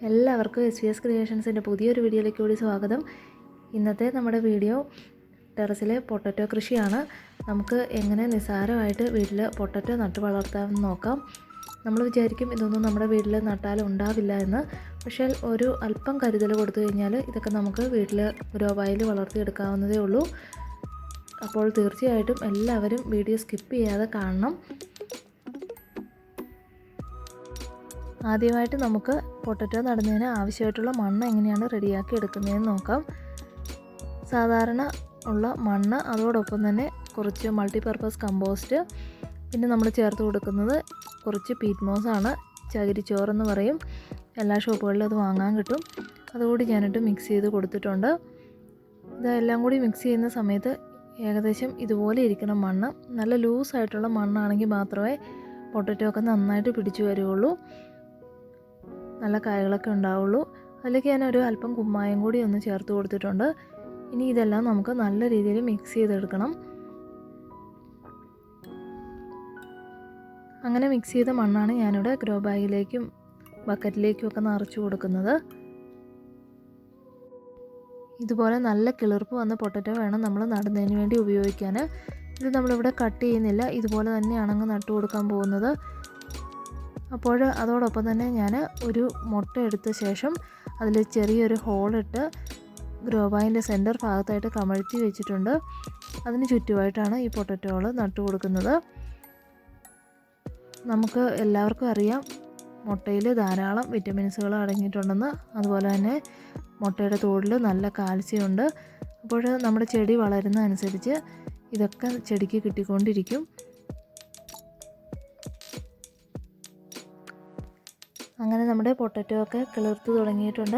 എല്ലാവർക്കും SBS ക്രിയേഷൻസിൻ്റെ പുതിയൊരു വീഡിയോയിലേക്ക് കൂടി സ്വാഗതം. ഇന്നത്തെ നമ്മുടെ വീഡിയോ ടെറസിലെ പൊട്ടറ്റോ കൃഷിയാണ്. നമുക്ക് എങ്ങനെ നിസ്സാരമായിട്ട് വീട്ടിൽ പൊട്ടറ്റോ നട്ടു വളർത്താമെന്ന് നോക്കാം. നമ്മൾ വിചാരിക്കും ഇതൊന്നും നമ്മുടെ വീട്ടിൽ നട്ടാൽ ഉണ്ടാവില്ല എന്ന്. പക്ഷേ ഒരു അല്പം കരുതൽ കൊടുത്തു കഴിഞ്ഞാൽ ഇതൊക്കെ നമുക്ക് വീട്ടിൽ ഗ്രോ ബാഗിൽ വളർത്തിയെടുക്കാവുന്നതേ ഉള്ളൂ. അപ്പോൾ തീർച്ചയായിട്ടും എല്ലാവരും വീഡിയോ സ്കിപ്പ് ചെയ്യാതെ കാണണം. ആദ്യമായിട്ട് നമുക്ക് പൊട്ടറ്റോ നടുന്നതിന് ആവശ്യമായിട്ടുള്ള മണ്ണ് എങ്ങനെയാണ് റെഡിയാക്കി എടുക്കുന്നതെന്ന് നോക്കാം. സാധാരണ ഉള്ള മണ്ണ്, അതോടൊപ്പം തന്നെ കുറച്ച് മൾട്ടിപർപ്പസ് കമ്പോസ്റ്റ്, പിന്നെ നമ്മൾ ചേർത്ത് കൊടുക്കുന്നത് കുറച്ച് പീറ്റ് മോസാണ്, ചകിരിച്ചോറെന്ന് പറയും. എല്ലാ ഷോപ്പുകളിലും അത് വാങ്ങാൻ കിട്ടും. അതുകൂടി ഞാനിട്ട് മിക്സ് ചെയ്ത് കൊടുത്തിട്ടുണ്ട്. ഇതെല്ലാം കൂടി മിക്സ് ചെയ്യുന്ന സമയത്ത് ഏകദേശം ഇതുപോലെ ഇരിക്കണം മണ്ണ്. നല്ല ലൂസായിട്ടുള്ള മണ്ണാണെങ്കിൽ മാത്രമേ പൊട്ടറ്റോ ഒക്കെ നന്നായിട്ട് പിടിച്ചു വരികയുള്ളൂ, നല്ല കായകളൊക്കെ ഉണ്ടാവുള്ളൂ. അതിലേക്ക് ഞാൻ ഒരു അല്പം കുമ്മായം കൂടി ഒന്ന് ചേർത്ത് കൊടുത്തിട്ടുണ്ട്. ഇനി ഇതെല്ലാം നമുക്ക് നല്ല രീതിയിൽ മിക്സ് ചെയ്തെടുക്കണം. അങ്ങനെ മിക്സ് ചെയ്ത മണ്ണാണ് ഞാനിവിടെ ഗ്രോ ബാഗിലേക്കും ബക്കറ്റിലേക്കും ഒക്കെ നിറച്ച് കൊടുക്കുന്നത്. ഇതുപോലെ നല്ല കിളിർപ്പ് വന്ന പൊട്ടറ്റോ വേണം നമ്മൾ നടുന്നതിന് വേണ്ടി ഉപയോഗിക്കാൻ. ഇത് നമ്മളിവിടെ കട്ട് ചെയ്യുന്നില്ല, ഇതുപോലെ തന്നെയാണ് അങ്ങ് നട്ടു കൊടുക്കാൻ പോകുന്നത്. അപ്പോൾ അതോടൊപ്പം തന്നെ ഞാൻ ഒരു മുട്ട എടുത്ത ശേഷം അതിൽ ചെറിയൊരു ഹോളിട്ട് ഗ്രോ ബാഗിൻ്റെ സെൻറ്റർ ഭാഗത്തായിട്ട് കമഴ്ത്തി വെച്ചിട്ടുണ്ട്. അതിന് ചുറ്റുമായിട്ടാണ് ഈ പൊട്ടറ്റോകൾ നട്ടു കൊടുക്കുന്നത്. നമുക്ക് എല്ലാവർക്കും അറിയാം മുട്ടയിൽ ധാരാളം വിറ്റമിൻസുകൾ അടങ്ങിയിട്ടുണ്ടെന്ന്. അതുപോലെ തന്നെ മുട്ടയുടെ തോടിൽ നല്ല കാൽസ്യം ഉണ്ട്. അപ്പോൾ നമ്മുടെ ചെടി വളരുന്നതനുസരിച്ച് ഇതൊക്കെ ചെടിക്ക് കിട്ടിക്കൊണ്ടിരിക്കും. അങ്ങനെ നമ്മുടെ പൊട്ടറ്റോ ഒക്കെ കിളിർത്ത് തുടങ്ങിയിട്ടുണ്ട്.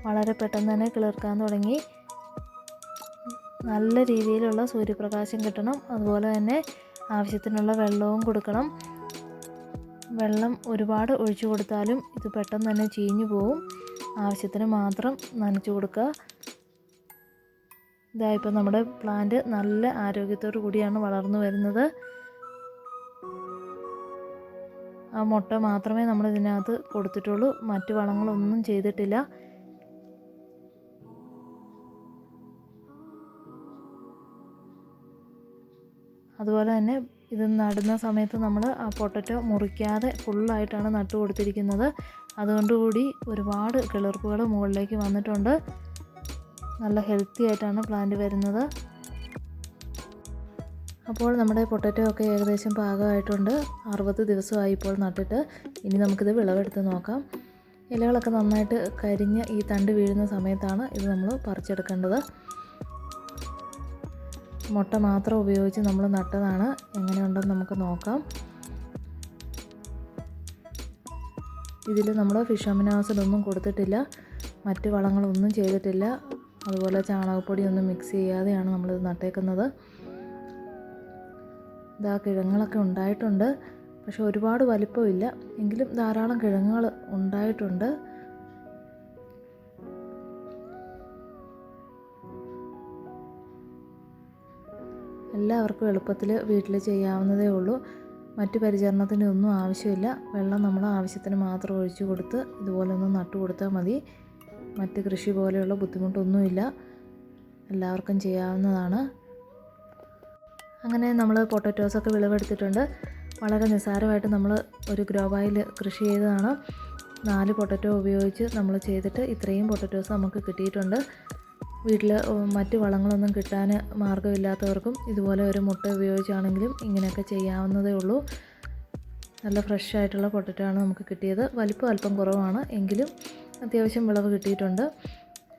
വളരെ പെട്ടെന്ന് തന്നെ കിളിർക്കാൻ തുടങ്ങി. നല്ല രീതിയിലുള്ള സൂര്യപ്രകാശം കിട്ടണം. അതുപോലെ തന്നെ ആവശ്യത്തിനുള്ള വെള്ളവും കൊടുക്കണം. വെള്ളം ഒരുപാട് ഒഴിച്ചു കൊടുത്താലും ഇത് പെട്ടെന്ന് തന്നെ ചീഞ്ഞു പോവും. ആവശ്യത്തിന് മാത്രം നനച്ചു കൊടുക്കുക. ഇതായിപ്പോൾ നമ്മുടെ പ്ലാന്റ് നല്ല ആരോഗ്യത്തോടു കൂടിയാണ് വളർന്നു വരുന്നത്. ആ മുട്ട മാത്രമേ നമ്മൾ ഇതിനകത്ത് കൊടുത്തിട്ടുള്ളൂ, മറ്റു വളങ്ങളൊന്നും ചെയ്തിട്ടില്ല. അതുപോലെ തന്നെ ഇത് നടുന്ന സമയത്ത് നമ്മൾ ആ പൊട്ടറ്റോ മുറിക്കാതെ ഫുള്ളായിട്ടാണ് നട്ടു കൊടുത്തിരിക്കുന്നത്. അതുകൊണ്ടുകൂടി ഒരുപാട് കിളിർപ്പുകൾ മുകളിലേക്ക് വന്നിട്ടുണ്ട്. നല്ല ഹെൽത്തി ആയിട്ടാണ് പ്ലാന്റ് വരുന്നത്. അപ്പോൾ നമ്മുടെ പൊട്ടറ്റോ ഒക്കെ ഏകദേശം പാകമായിട്ടുണ്ട്. 60 ദിവസമായി ഇപ്പോൾ നട്ടിട്ട്. ഇനി നമുക്കിത് വിളവെടുത്ത് നോക്കാം. ഇലകളൊക്കെ നന്നായിട്ട് കരിഞ്ഞ് ഈ തണ്ട് വീഴുന്ന സമയത്താണ് ഇത് നമ്മൾ പറിച്ചെടുക്കേണ്ടത്. മുട്ട മാത്രം ഉപയോഗിച്ച് നമ്മൾ നട്ടതാണ്. എങ്ങനെയുണ്ടെന്ന് നമുക്ക് നോക്കാം. ഇതിൽ നമ്മൾ ഫിഷ് അമിനോസിഡൊന്നും കൊടുത്തിട്ടില്ല, മറ്റ് വളങ്ങളൊന്നും ചെയ്തിട്ടില്ല. അതുപോലെ ചാണകപ്പൊടിയൊന്നും മിക്സ് ചെയ്യാതെയാണ് നമ്മളിത് നട്ടേക്കുന്നത്. ഇതാ കിഴങ്ങുകളൊക്കെ ഉണ്ടായിട്ടുണ്ട്. പക്ഷെ ഒരുപാട് വലിപ്പമില്ല, എങ്കിലും ധാരാളം കിഴങ്ങുകൾ ഉണ്ടായിട്ടുണ്ട്. എല്ലാവർക്കും എളുപ്പത്തിൽ വീട്ടിൽ ചെയ്യാവുന്നതേ ഉള്ളൂ. മറ്റ് പരിചരണത്തിനൊന്നും ആവശ്യമില്ല. വെള്ളം നമ്മൾ ആവശ്യത്തിന് മാത്രം ഒഴിച്ചു കൊടുത്ത് ഇതുപോലെ ഒന്ന് നട്ടു കൊടുത്താൽ മതി. മറ്റ് കൃഷി പോലെയുള്ള ബുദ്ധിമുട്ടൊന്നുമില്ല, എല്ലാവർക്കും ചെയ്യാവുന്നതാണ്. അങ്ങനെ നമ്മൾ പൊട്ടറ്റോസൊക്കെ വിളവെടുത്തിട്ടുണ്ട്. വളരെ നിസ്സാരമായിട്ട് നമ്മൾ ഒരു ഗ്രോ ബാഗിൽ കൃഷി ചെയ്തതാണ്. 4 പൊട്ടറ്റോ ഉപയോഗിച്ച് നമ്മൾ ചെയ്തിട്ട് ഇത്രയും പൊട്ടറ്റോസ് നമുക്ക് കിട്ടിയിട്ടുണ്ട്. വീട്ടിൽ മറ്റ് വളങ്ങളൊന്നും കിട്ടാൻ മാർഗ്ഗമില്ലാത്തവർക്കും ഇതുപോലെ ഒരു മുട്ട ഉപയോഗിച്ചാണെങ്കിലും ഇങ്ങനെയൊക്കെ ചെയ്യാവുന്നതേ ഉള്ളൂ. നല്ല ഫ്രഷ് ആയിട്ടുള്ള പൊട്ടറ്റോ ആണ് നമുക്ക് കിട്ടിയത്. വലിപ്പം അല്പം കുറവാണ്, എങ്കിലും അത്യാവശ്യം വിളവ് കിട്ടിയിട്ടുണ്ട്.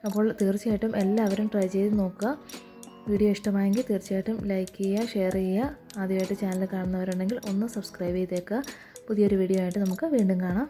അപ്പോൾ തീർച്ചയായിട്ടും എല്ലാവരും ട്രൈ ചെയ്ത് നോക്കുക. വീഡിയോ ഇഷ്ടമായെങ്കിൽ തീർച്ചയായിട്ടും ലൈക്ക് ചെയ്യുക, ഷെയർ ചെയ്യുക. ആദ്യമായിട്ട് ചാനൽ കാണുന്നവരുണ്ടെങ്കിൽ ഒന്ന് സബ്സ്ക്രൈബ് ചെയ്തേക്കുക. പുതിയൊരു വീഡിയോ ആയിട്ട് നമുക്ക് വീണ്ടും കാണാം.